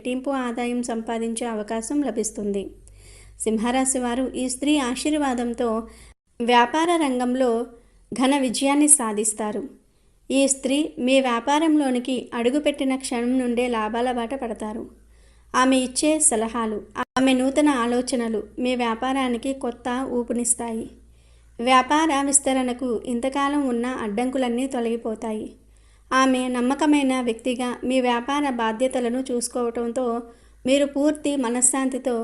రెట్టింపు ఆదాయం సంపాదించే అవకాశం లభిస్తుంది. సింహరాశి వారు ఈ స్త్రీ ఆశీర్వాదంతో వ్యాపార రంగంలో ఘన విజయాన్ని సాధిస్తారు. ఈ స్త్రీ మీ వ్యాపారంలోనికి అడుగుపెట్టిన క్షణం నుండే లాభాల బాట పడతారు. ఆమె ఇచ్చే సలహాలు, ఆమె నూతన ఆలోచనలు మీ వ్యాపారానికి కొత్త ఊపునిస్తాయి. వ్యాపార విస్తరణకు ఇంతకాలం ఉన్న అడ్డంకులన్నీ తొలగిపోతాయి. ఆమె నమ్మకమైన వ్యక్తిగా మీ వ్యాపార బాధ్యతలను చూసుకోవటంతో మీరు పూర్తి మనశ్శాంతితో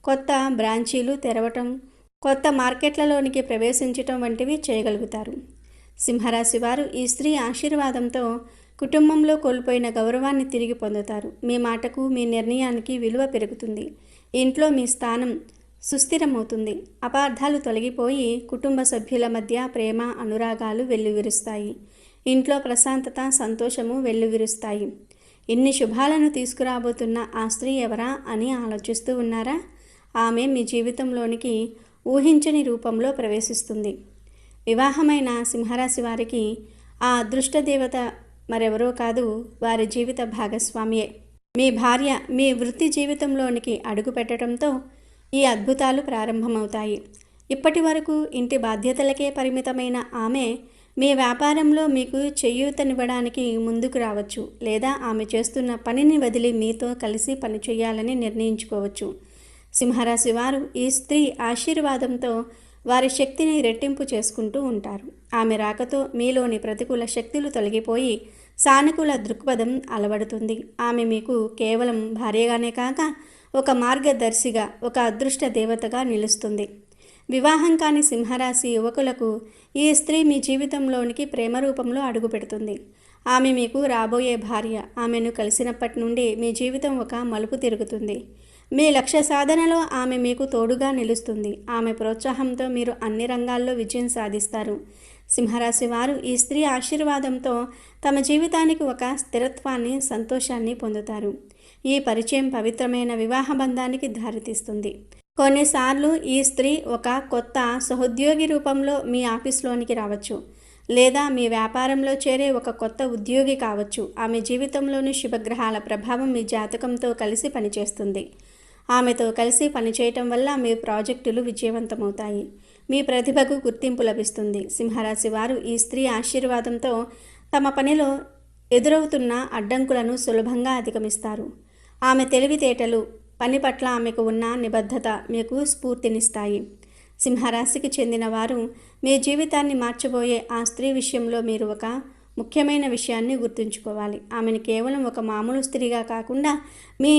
కొత్త బ్రాంచీలు తెరవటం, కొత్త మార్కెట్లలోనికి ప్రవేశించటం వంటివి చేయగలుగుతారు. సింహరాశి వారు ఈ స్త్రీ ఆశీర్వాదంతో కుటుంబంలో కోల్పోయిన గౌరవాన్ని తిరిగి పొందుతారు. మీ మాటకు, మీ నిర్ణయానికి విలువ పెరుగుతుంది. ఇంట్లో మీ స్థానం సుస్థిరమవుతుంది. అపార్థాలు తొలగిపోయి కుటుంబ సభ్యుల మధ్య ప్రేమ, అనురాగాలు వెల్లువిరుస్తాయి. ఇంట్లో ప్రశాంతత, సంతోషము వెల్లువిరుస్తాయి. ఇన్ని శుభాలను తీసుకురాబోతున్న ఆ స్త్రీ ఎవరా అని ఆలోచిస్తూ ఉన్నారా? ఆమె మీ జీవితంలోనికి ఊహించని రూపంలో ప్రవేశిస్తుంది. వివాహమైన సింహరాశి వారికి ఆ అదృష్ట దేవత మరెవరో కాదు, వారి జీవిత భాగస్వామియే. మీ భార్య మీ వృత్తి జీవితంలోనికి అడుగు పెట్టడంతో ఈ అద్భుతాలు ప్రారంభమవుతాయి. ఇప్పటి వరకు ఇంటి బాధ్యతలకే పరిమితమైన ఆమె మీ వ్యాపారంలో మీకు చేయూతనివ్వడానికి ముందుకు రావచ్చు, లేదా ఆమె చేస్తున్న పనిని వదిలి మీతో కలిసి పనిచేయాలని నిర్ణయించుకోవచ్చు. సింహరాశి వారు ఈ స్త్రీ ఆశీర్వాదంతో వారి శక్తిని రెట్టింపు చేసుకుంటూ ఉంటారు. ఆమె రాకతో మీలోని ప్రతికూల శక్తులు తొలగిపోయి సానుకూల దృక్పథం అలవడుతుంది. ఆమె మీకు కేవలం భార్యగానే కాక ఒక మార్గదర్శిగా, ఒక అదృష్ట దేవతగా నిలుస్తుంది. వివాహం కాని సింహరాశి యువకులకు ఈ స్త్రీ మీ జీవితంలోనికి ప్రేమ రూపంలో అడుగుపెడుతుంది. ఆమె మీకు రాబోయే భార్య. ఆమెను కలిసినప్పటి నుండి మీ జీవితం ఒక మలుపు తిరుగుతుంది. మీ లక్ష్య సాధనలో ఆమె మీకు తోడుగా నిలుస్తుంది. ఆమె ప్రోత్సాహంతో మీరు అన్ని రంగాల్లో విజయం సాధిస్తారు. సింహరాశి వారు ఈ స్త్రీ ఆశీర్వాదంతో తమ జీవితానికి ఒక స్థిరత్వాన్ని, సంతోషాన్ని పొందుతారు. ఈ పరిచయం పవిత్రమైన వివాహ బంధానికి దారితీస్తుంది. కొన్నిసార్లు ఈ స్త్రీ ఒక కొత్త సహోద్యోగి రూపంలో మీ ఆఫీస్లోనికి రావచ్చు, లేదా మీ వ్యాపారంలో చేరే ఒక కొత్త ఉద్యోగి కావచ్చు. ఆమె జీవితంలోని శుభగ్రహాల ప్రభావం మీ జాతకంతో కలిసి పనిచేస్తుంది. ఆమెతో కలిసి పనిచేయటం వల్ల మీ ప్రాజెక్టులు విజయవంతమవుతాయి. మీ ప్రతిభకు గుర్తింపు లభిస్తుంది. సింహరాశి వారు ఈ స్త్రీ ఆశీర్వాదంతో తమ పనిలో ఎదురవుతున్న అడ్డంకులను సులభంగా అధిగమిస్తారు. ఆమె తెలివితేటలు, పని పట్ల ఆమెకు ఉన్న నిబద్ధత మీకు స్ఫూర్తినిస్తాయి. సింహరాశికి చెందిన వారు మీ జీవితాన్ని మార్చబోయే ఆ స్త్రీ విషయంలో మీరు ఒక ముఖ్యమైన విషయాన్ని గుర్తుంచుకోవాలి. ఆమెను కేవలం ఒక మామూలు స్త్రీగా కాకుండా మీ